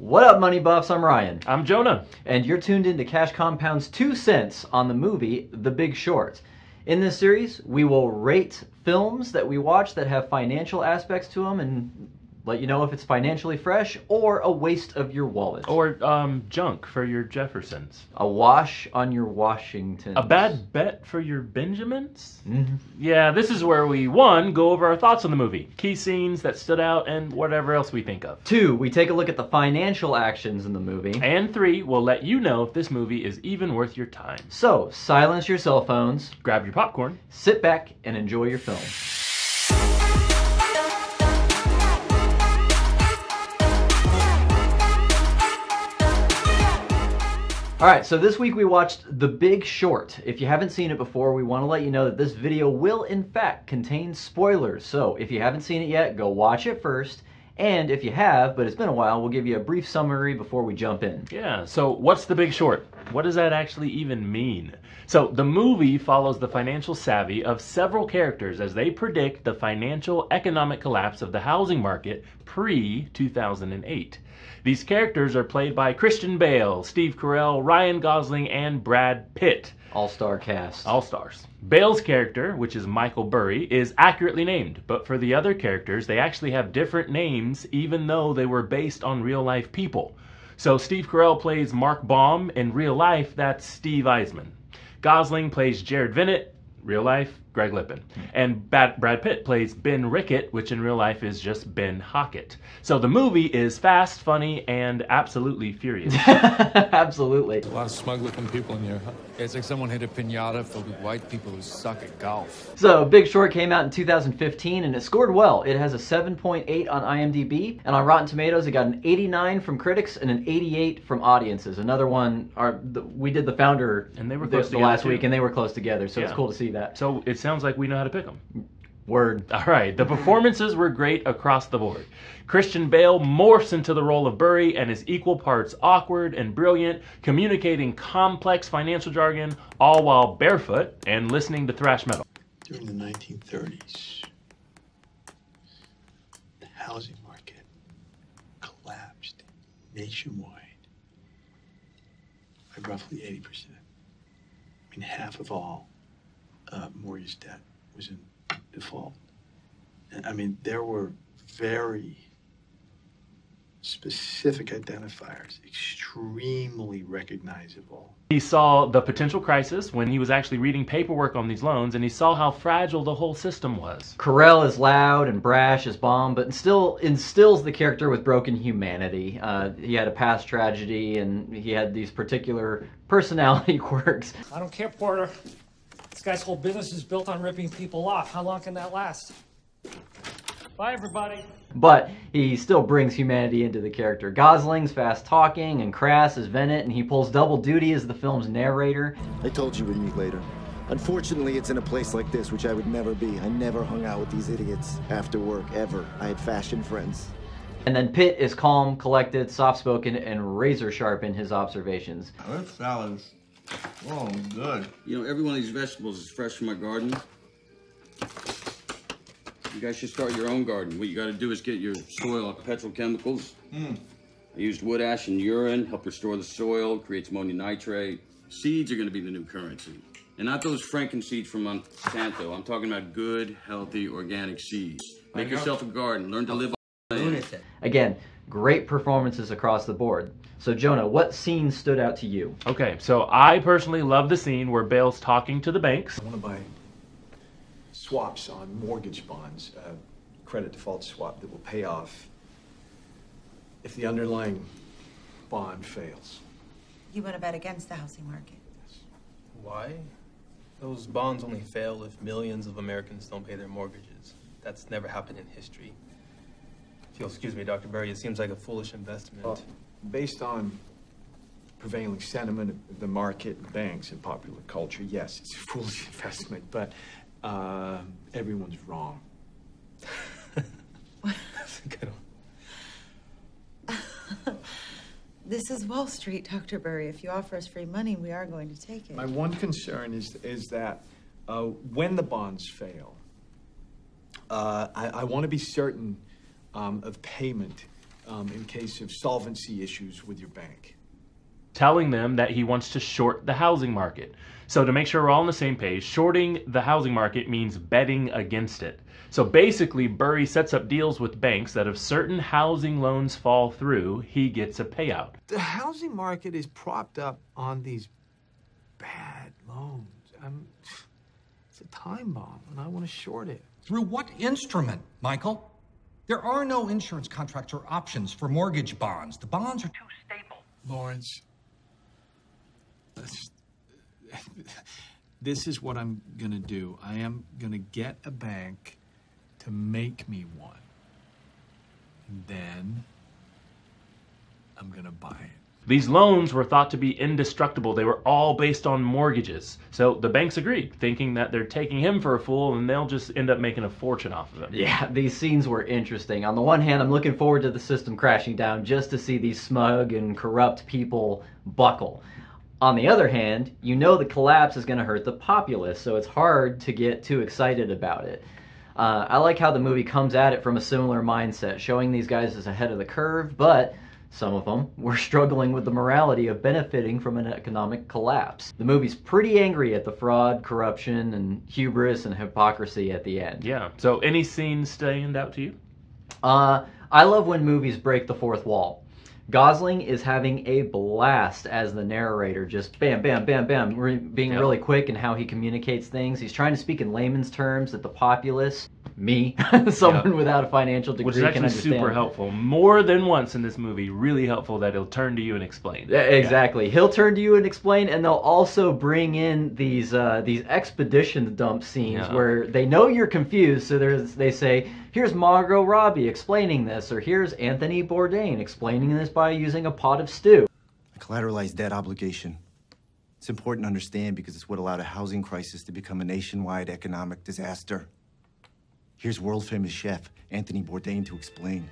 What up, Money Buffs? I'm Ryan. I'm Jonah. And you're tuned into Cash Compound's 2 cents on the movie The Big Short. In this series, we will rate films that we watch that have financial aspects to them and let you know if it's financially fresh or a waste of your wallet. Or junk for your Jeffersons. A wash on your Washingtons. A bad bet for your Benjamins? Mm-hmm. Yeah, this is where we, 1, go over our thoughts on the movie, key scenes that stood out, and whatever else we think of. 2, we take a look at the financial actions in the movie. And 3, we'll let you know if this movie is even worth your time. So, silence your cell phones, grab your popcorn, sit back, and enjoy your film. Alright, so this week we watched The Big Short. If you haven't seen it before, we want to let you know that this video will in fact contain spoilers. So if you haven't seen it yet, go watch it first. And if you have, but it's been a while, we'll give you a brief summary before we jump in. Yeah, so what's The Big Short? What does that actually even mean? So the movie follows the financial savvy of several characters as they predict the financial economic collapse of the housing market pre-2008. These characters are played by Christian Bale, Steve Carell, Ryan Gosling, and Brad Pitt. All-star cast. All stars. Bale's character, which is Michael Burry, is accurately named, but for the other characters, they actually have different names even though they were based on real-life people. So Steve Carell plays Mark Baum. In real life, that's Steve Eisman. Gosling plays Jared Vinnett. Real life, Greg Lippin. And Brad Pitt plays Ben Rickett, which in real life is just Ben Hockett. So the movie is fast, funny, and absolutely furious. Absolutely. A lot of smug-looking people in here, huh? It's like someone hit a piñata filled with white people who suck at golf. So Big Short came out in 2015 and it scored well. It has a 7.8 on IMDb, and on Rotten Tomatoes it got an 89 from critics and an 88 from audiences. Another one, we did the Founder and they were close the last week, and they were close together, so yeah. It's cool to see that. So it sounds like we know how to pick them. Word. All right, the performances were great across the board. Christian Bale morphs into the role of Burry and is equal parts awkward and brilliant, communicating complex financial jargon, all while barefoot and listening to thrash metal. During the 1930s, the housing market collapsed nationwide by roughly 80%. I mean, half of all mortgage debt was in default. I mean, there were very specific identifiers, extremely recognizable. He saw the potential crisis when he was actually reading paperwork on these loans, and he saw how fragile the whole system was. Carell is loud and brash as Baum, but still instills the character with broken humanity. He had a past tragedy, and he had these particular personality quirks. I don't care, Porter. This guy's whole business is built on ripping people off. How long can that last? Bye, everybody. But he still brings humanity into the character. Gosling's fast-talking and crass as Vinnett, and he pulls double duty as the film's narrator. I told you we'd meet later. Unfortunately, it's in a place like this, which I would never be. I never hung out with these idiots after work, ever. I had fashion friends. And then Pitt is calm, collected, soft-spoken, and razor-sharp in his observations. This salad's good. You know, every one of these vegetables is fresh from my garden. You guys should start your own garden. What you got to do is get your soil off petrochemicals. I used wood ash and urine, help restore the soil, creates ammonium nitrate. Seeds are going to be the new currency. And not those Franken seeds from Monsanto. I'm talking about good, healthy, organic seeds. Make yourself a garden. Learn to live on land. Again, great performances across the board. So Jonah, what scene stood out to you? Okay, so I personally love the scene where Bale's talking to the banks. I want to buy swaps on mortgage bonds, credit default swap that will pay off if the underlying bond fails. You want to bet against the housing market? Why? Those bonds only fail if millions of Americans don't pay their mortgages. That's never happened in history. If you'll excuse me, Dr. Berry, it seems like a foolish investment. Based on prevailing sentiment of the market, banks, and popular culture, yes, it's a foolish investment, but everyone's wrong. That's a good one. This is Wall Street, Dr. Berry. If you offer us free money, we are going to take it. My one concern is that when the bonds fail, I want to be certain of payment in case of solvency issues with your bank. Telling them that he wants to short the housing market. So to make sure we're all on the same page, shorting the housing market means betting against it. So basically, Burry sets up deals with banks that if certain housing loans fall through, he gets a payout. The housing market is propped up on these bad loans. It's a time bomb, and I want to short it. Through what instrument, Michael? There are no insurance contracts or options for mortgage bonds. The bonds are too stable. Lawrence, this is what I'm going to do. I am going to get a bank to make me one. And then I'm going to buy it. These loans were thought to be indestructible. They were all based on mortgages. So the banks agreed, thinking that they're taking him for a fool and they'll just end up making a fortune off of him. Yeah, these scenes were interesting. On the one hand, I'm looking forward to the system crashing down just to see these smug and corrupt people buckle. On the other hand, you know the collapse is going to hurt the populace, so it's hard to get too excited about it. I like how the movie comes at it from a similar mindset, showing these guys as ahead of the curve, but some of them were struggling with the morality of benefiting from an economic collapse. The movie's pretty angry at the fraud, corruption, and hubris and hypocrisy at the end. Yeah, so any scenes stand out to you? I love when movies break the fourth wall. Gosling is having a blast as the narrator, just bam, bam, bam, bam, being really quick in how he communicates things. He's trying to speak in layman's terms that the populace, me, someone without a financial degree, which is actually super helpful. More than once in this movie, really helpful that he'll turn to you and explain. Exactly. He'll turn to you and explain, and they'll also bring in these expedition dump scenes where they know you're confused, so they say, here's Margot Robbie explaining this, or here's Anthony Bourdain explaining this by using a pot of stew. A collateralized debt obligation. It's important to understand because it's what allowed a housing crisis to become a nationwide economic disaster. Here's world-famous chef Anthony Bourdain to explain.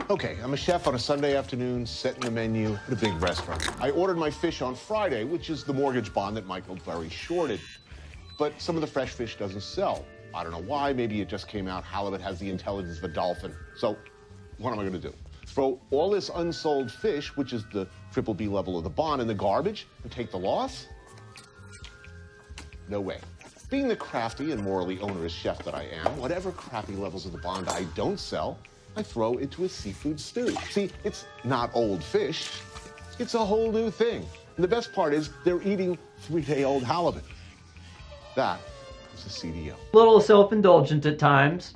Okay, I'm a chef on a Sunday afternoon, setting the menu at a big restaurant. I ordered my fish on Friday, which is the mortgage bond that Michael Burry shorted. But some of the fresh fish doesn't sell. I don't know why. Maybe it just came out halibut has the intelligence of a dolphin. So what am I going to do? Throw all this unsold fish, which is the BBB level of the bond, in the garbage and take the loss? No way. Being the crafty and morally onerous chef that I am, whatever crappy levels of the bond I don't sell, I throw into a seafood stew. See, it's not old fish. It's a whole new thing. And the best part is they're eating 3-day-old halibut. That is the CDO. A little self-indulgent at times,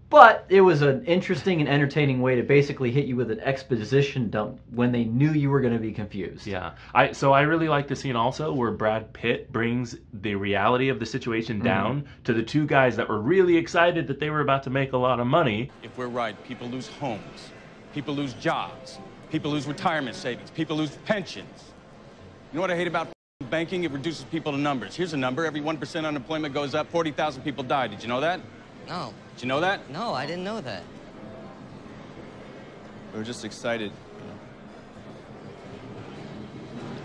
but it was an interesting and entertaining way to basically hit you with an exposition dump when they knew you were going to be confused. Yeah. So I really like the scene also where Brad Pitt brings the reality of the situation down to the two guys that were really excited that they were about to make a lot of money. If we're right, people lose homes, people lose jobs, people lose retirement savings, people lose pensions. You know what I hate about banking? It reduces people to numbers. Here's a number. Every 1% unemployment goes up, 40,000 people die. Did you know that? No. Did you know that? No, I didn't know that. We were just excited,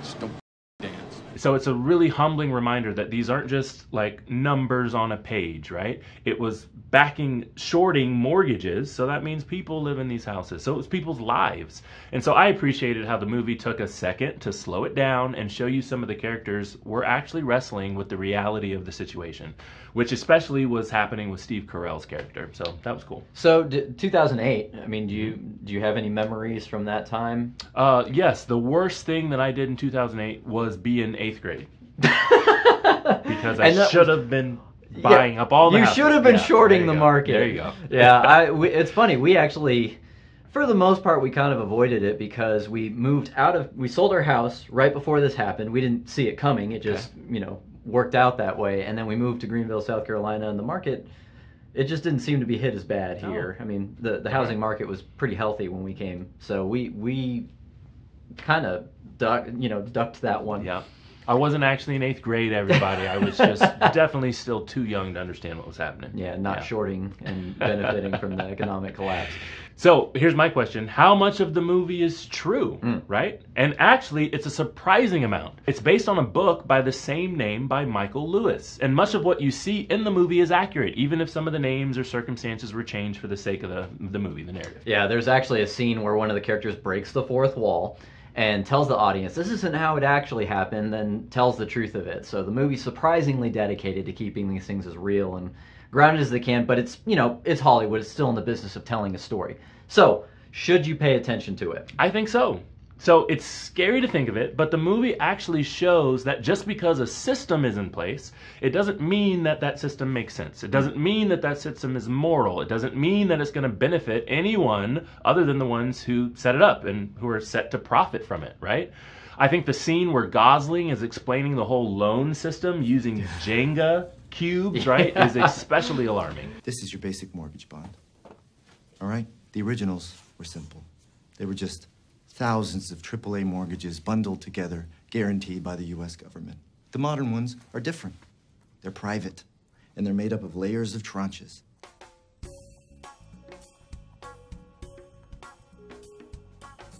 Just don't dance. So it's a really humbling reminder that these aren't just like numbers on a page, right? It was shorting mortgages, so that means people live in these houses. So it was people's lives. And so I appreciated how the movie took a second to slow it down and show you some of the characters were actually wrestling with the reality of the situation, which especially was happening with Steve Carell's character. So that was cool. So 2008, I mean, do you have any memories from that time? Yes, the worst thing that I did in 2008 was be in 8th grade. Because I should have been buying up all the houses. You should have been shorting the market. There you go. Yeah, it's funny. We actually, for the most part, we kind of avoided it because we sold our house right before this happened. We didn't see it coming. It just, worked out that way. And then we moved to Greenville, South Carolina, and the market, it just didn't seem to be hit as bad here. I mean, the housing market was pretty healthy when we came. So we kind of ducked that one. Yeah. I wasn't actually in 8th grade, everybody. I was just definitely still too young to understand what was happening. Yeah, not shorting and benefiting from the economic collapse. So here's my question. How much of the movie is true, right? And actually, it's a surprising amount. It's based on a book by the same name by Michael Lewis. And much of what you see in the movie is accurate, even if some of the names or circumstances were changed for the sake of the movie, the narrative. Yeah, there's actually a scene where one of the characters breaks the fourth wall and tells the audience this isn't how it actually happened, then tells the truth of it. So the movie's surprisingly dedicated to keeping these things as real and grounded as they can, but it's, you know, it's Hollywood. It's still in the business of telling a story. So, should you pay attention to it? I think so. So it's scary to think of it, but the movie actually shows that just because a system is in place, it doesn't mean that that system makes sense. It doesn't mean that that system is moral. It doesn't mean that it's going to benefit anyone other than the ones who set it up and who are set to profit from it, right? I think the scene where Gosling is explaining the whole loan system using Jenga cubes, right, is especially alarming. This is your basic mortgage bond. All right? The originals were simple. They were just thousands of AAA mortgages bundled together, guaranteed by the U.S. government. The modern ones are different. They're private, and they're made up of layers of tranches.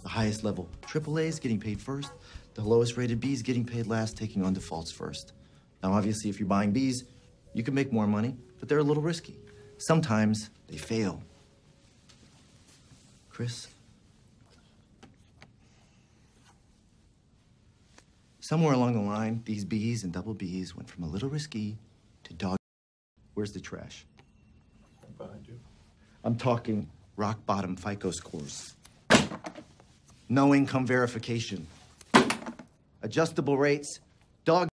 The highest level AAA is getting paid first. The lowest rated B is getting paid last, taking on defaults first. Now, obviously, if you're buying Bs, you can make more money, but they're a little risky. Sometimes they fail. Chris? Somewhere along the line, these Bs and double Bs went from a little risky to dog. Where's the trash? Behind you. I'm talking rock bottom FICO scores. No income verification. Adjustable rates. Dog.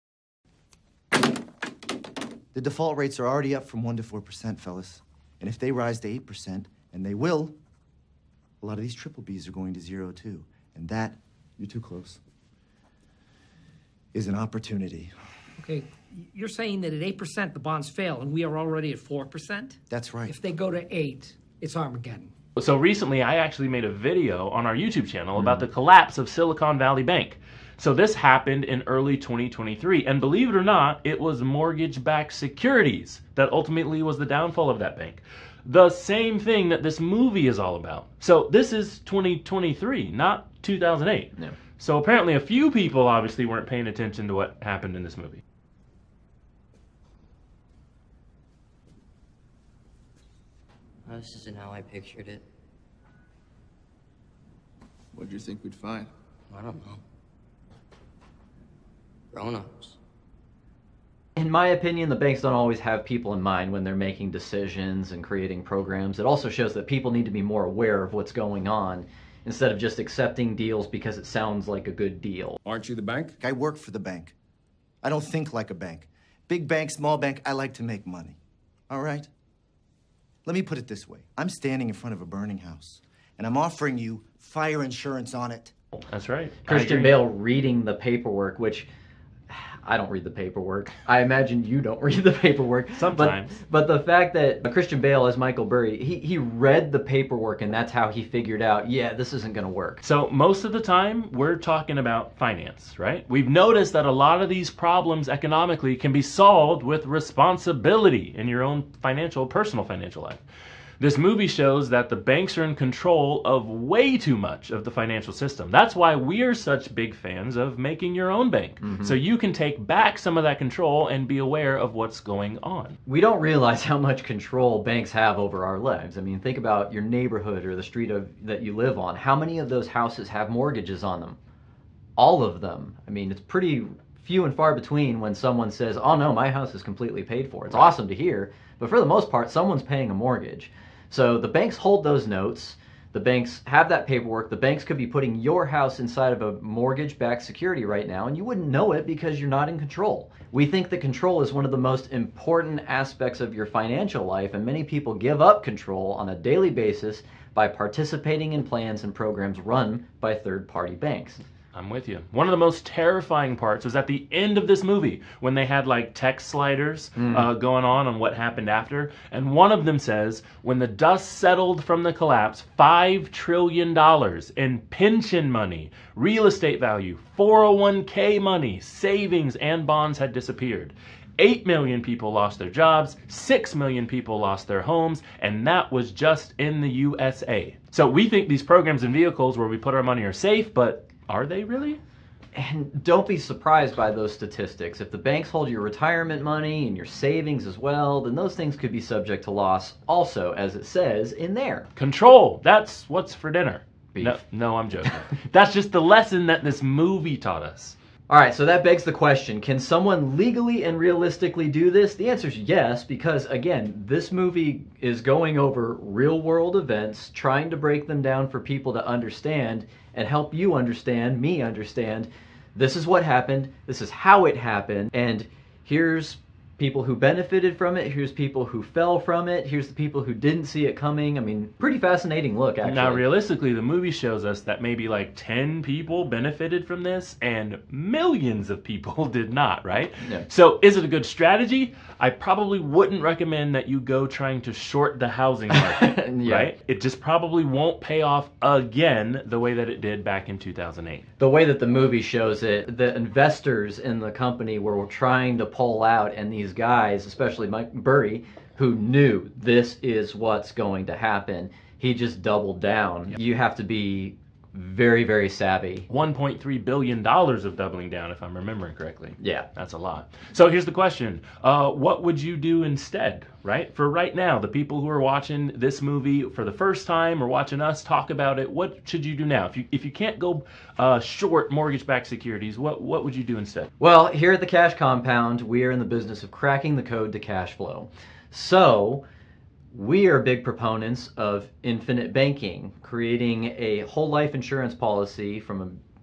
The default rates are already up from 1% to 4%, fellas. And if they rise to 8%, and they will, a lot of these triple Bs are going to 0 too. And that, you're too close, is an opportunity. Okay, you're saying that at 8% the bonds fail and we are already at 4%? That's right. If they go to 8, it's Armageddon. So recently I actually made a video on our YouTube channel about the collapse of Silicon Valley Bank. So this happened in early 2023, and believe it or not, it was mortgage-backed securities that ultimately was the downfall of that bank. The same thing that this movie is all about. So this is 2023, not 2008. Yeah. So apparently a few people obviously weren't paying attention to what happened in this movie. Oh, this isn't how I pictured it. What'd you think we'd find? I don't know. Grown-ups. In my opinion, the banks don't always have people in mind when they're making decisions and creating programs. It also shows that people need to be more aware of what's going on instead of just accepting deals because it sounds like a good deal. Aren't you the bank? I work for the bank. I don't think like a bank. Big bank, small bank, I like to make money. All right? Let me put it this way. I'm standing in front of a burning house, and I'm offering you fire insurance on it. That's right. Christian Bale reading the paperwork, which I don't read the paperwork. I imagine you don't read the paperwork. Sometimes. But the fact that Christian Bale as Michael Burry, he read the paperwork and that's how he figured out, yeah, this isn't going to work. So most of the time, we're talking about finance, right? We've noticed that a lot of these problems economically can be solved with responsibility in your own personal financial life. This movie shows that the banks are in control of way too much of the financial system. That's why we're such big fans of making your own bank. So you can take back some of that control and be aware of what's going on. We don't realize how much control banks have over our lives. I mean, think about your neighborhood or the street that you live on. How many of those houses have mortgages on them? All of them. I mean, it's pretty few and far between when someone says, oh no, my house is completely paid for. It's awesome to hear, but for the most part, someone's paying a mortgage. So the banks hold those notes, the banks have that paperwork, the banks could be putting your house inside of a mortgage-backed security right now, and you wouldn't know it because you're not in control. We think that control is one of the most important aspects of your financial life, and many people give up control on a daily basis by participating in plans and programs run by third-party banks. I'm with you. One of the most terrifying parts was at the end of this movie when they had like text sliders going on what happened after. And one of them says, when the dust settled from the collapse, $5 trillion in pension money, real estate value, 401k money, savings, and bonds had disappeared. 8 million people lost their jobs, 6 million people lost their homes, and that was just in the USA. So we think these programs and vehicles where we put our money are safe, but are they really? And don't be surprised by those statistics. If the banks hold your retirement money and your savings as well, then those things could be subject to loss also, as it says in there. Control, that's what's for dinner. Beef. No, I'm joking. That's just the lesson that this movie taught us. All right, so that begs the question, can someone legally and realistically do this? The answer is yes, because again, this movie is going over real world events, trying to break them down for people to understand and help you understand, me understand, this is what happened, this is how it happened, and here's people who benefited from it, here's people who fell from it, here's the people who didn't see it coming. I mean, pretty fascinating look, actually. Now, realistically, the movie shows us that maybe like 10 people benefited from this and millions of people did not, right? Yeah. So is it a good strategy? I probably wouldn't recommend that you go trying to short the housing market, Yeah. right? It just probably won't pay off again the way that it did back in 2008. The way that the movie shows it, the investors in the company were trying to pull out, and these guys, especially Mike Burry, who knew this is what's going to happen, he just doubled down. Yep. You have to be very, very savvy. $1.3 billion of doubling down, if I'm remembering correctly. Yeah. That's a lot. So here's the question. What would you do instead, right? For right now, the people who are watching this movie for the first time or watching us talk about it, what should you do now? If you can't go short mortgage-backed securities, what would you do instead? Well, here at the Cash Compound, we are in the business of cracking the code to cash flow. So we are big proponents of infinite banking, creating a whole life insurance policy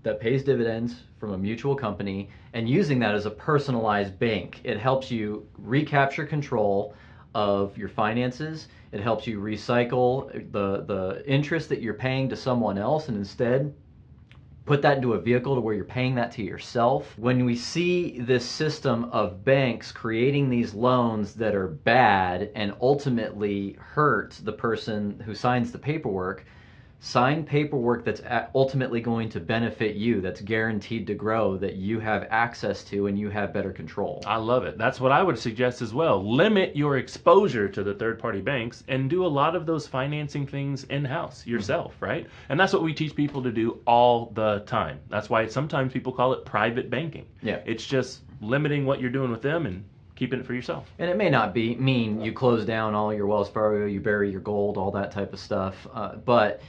that pays dividends from a mutual company and using that as a personalized bank. It helps you recapture control of your finances. It helps you recycle the interest that you're paying to someone else and instead put that into a vehicle to where you're paying that to yourself. When we see this system of banks creating these loans that are bad and ultimately hurt the person who signs the paperwork, sign paperwork that's ultimately going to benefit you, that's guaranteed to grow, that you have access to and you have better control. I love it. That's what I would suggest as well. Limit your exposure to the third-party banks and do a lot of those financing things in-house yourself, right? And that's what we teach people to do all the time. That's why sometimes people call it private banking. Yeah. It's just limiting what you're doing with them and keeping it for yourself. And it may not mean you close down all your Wells Fargo, you bury your gold, all that type of stuff, but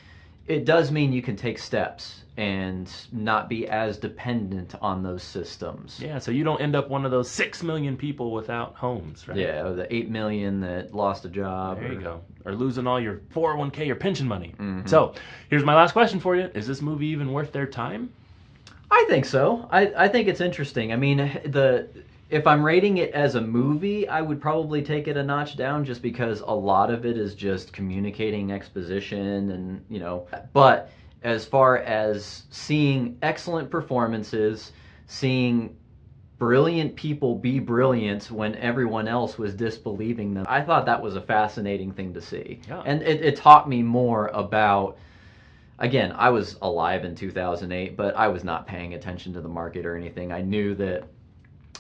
it does mean you can take steps and not be as dependent on those systems. Yeah, so you don't end up one of those 6 million people without homes, right? Yeah, or the 8 million that lost a job. There you go. Or losing all your 401k, your pension money. Mm-hmm. So, here's my last question for you. Is this movie even worth their time? I think so. I think it's interesting. I mean, if I'm rating it as a movie, I would probably take it a notch down just because a lot of it is just communicating exposition and, you know. But as far as seeing excellent performances, seeing brilliant people be brilliant when everyone else was disbelieving them, I thought that was a fascinating thing to see. Yeah. And it taught me more about, again, I was alive in 2008, but I was not paying attention to the market or anything. I knew that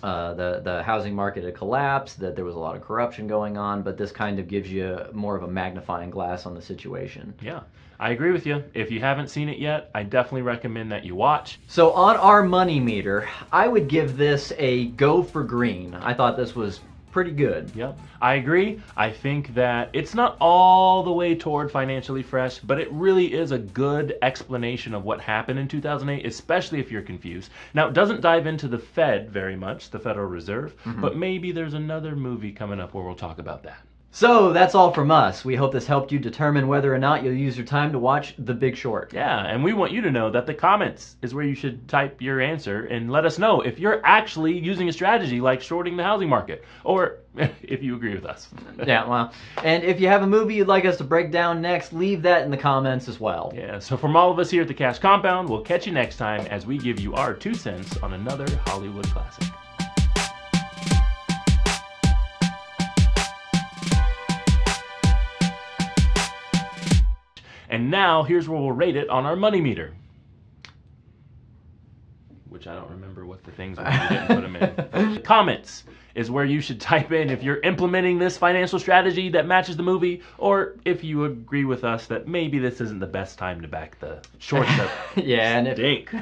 the housing market had collapsed, that there was a lot of corruption going on, but this kind of gives you more of a magnifying glass on the situation. Yeah, I agree with you. If you haven't seen it yet, I definitely recommend that you watch. So on our money meter, I would give this a go for green. I thought this was pretty good. Yep, I agree. I think that it's not all the way toward financially fresh, but it really is a good explanation of what happened in 2008, especially if you're confused. Now, it doesn't dive into the Fed very much, the Federal Reserve, but maybe there's another movie coming up where we'll talk about that. So that's all from us. We hope this helped you determine whether or not you'll use your time to watch The Big Short. Yeah, and we want you to know that the comments is where you should type your answer and let us know if you're actually using a strategy like shorting the housing market, or if you agree with us. Yeah, well, and if you have a movie you'd like us to break down next, leave that in the comments as well. Yeah, so from all of us here at the Cash Compound, we'll catch you next time as we give you our 2 cents on another Hollywood classic. And now, here's where we'll rate it on our money meter. Which I don't remember what the things were. We didn't put them in. Comments is where you should type in if you're implementing this financial strategy that matches the movie, or if you agree with us that maybe this isn't the best time to back the shorts that yeah, and stink.